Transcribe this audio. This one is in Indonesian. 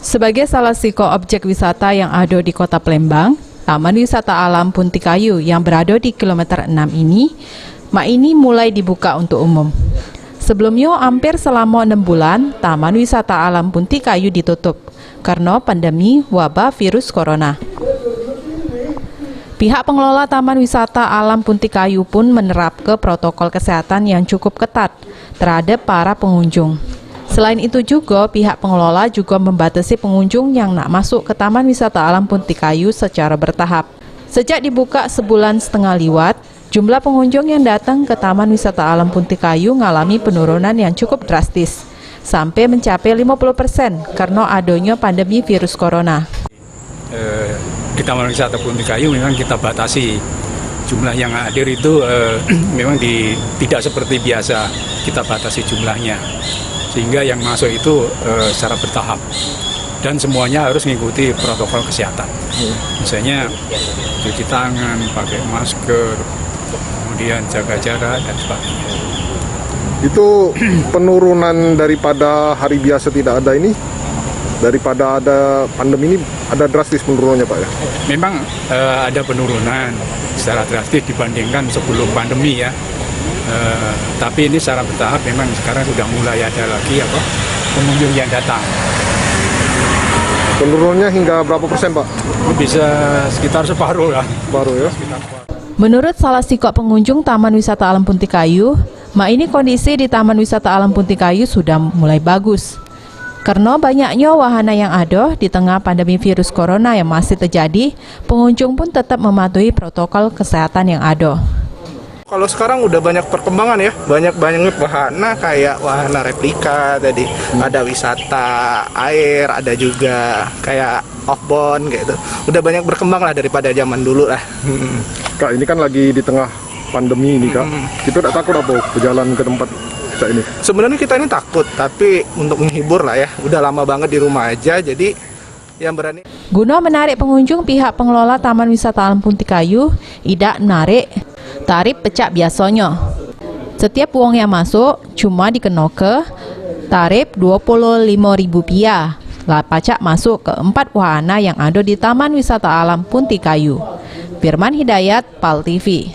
Sebagai salah satu objek wisata yang ada di Kota Palembang, Taman Wisata Alam Punti Kayu yang berada di kilometer 6 ini mulai dibuka untuk umum. Sebelumnya, hampir selama 6 bulan, Taman Wisata Alam Punti Kayu ditutup karena pandemi wabah virus corona. Pihak pengelola Taman Wisata Alam Punti Kayu pun menerapkan protokol kesehatan yang cukup ketat terhadap para pengunjung. Selain itu juga, pihak pengelola juga membatasi pengunjung yang nak masuk ke Taman Wisata Alam Punti Kayu secara bertahap. Sejak dibuka sebulan setengah lewat, jumlah pengunjung yang datang ke Taman Wisata Alam Punti Kayu mengalami penurunan yang cukup drastis, sampai mencapai 50% karena adanya pandemi virus corona. Di Taman Wisata Punti Kayu memang kita batasi jumlah yang hadir itu memang tidak seperti biasa kita batasi jumlahnya, sehingga yang masuk itu secara bertahap dan semuanya harus mengikuti protokol kesehatan. Misalnya cuci tangan, pakai masker, kemudian jaga jarak dan sebagainya. Itu penurunan daripada hari biasa tidak ada ini, daripada ada pandemi ini, ada drastis penurunannya Pak ya? Memang ada penurunan secara drastis dibandingkan sebelum pandemi ya. Tapi ini secara bertahap memang sekarang sudah mulai ada lagi pengunjung yang datang. Penurunannya hingga berapa persen Pak? Bisa sekitar separuh lah. Separuh ya? Menurut salah satu pengunjung Taman Wisata Alam Punti Kayu, ini kondisi di Taman Wisata Alam Punti Kayu sudah mulai bagus. Karena banyaknya wahana yang ada di tengah pandemi virus corona yang masih terjadi, pengunjung pun tetap mematuhi protokol kesehatan yang ada. Kalau sekarang udah banyak perkembangan ya, banyak wahana kayak wahana replika tadi, ada wisata air, ada juga kayak off-board gitu. Udah banyak berkembang lah daripada zaman dulu lah. Kak, ini kan lagi di tengah pandemi ini Kak, kita tidak takut apa berjalan ke tempat ini? Sebenarnya kita ini takut, tapi untuk menghibur lah ya, udah lama banget di rumah aja, jadi yang berani. Guna menarik pengunjung, pihak pengelola Taman Wisata Alam Punti Kayu tidak menarik tarif pecak biasanya. Setiap uang yang masuk cuma dikenakan tarif Rp25.000 lah pajak masuk ke 4 wahana yang ada di Taman Wisata Alam Punti Kayu. Firman Hidayat, PAL TV.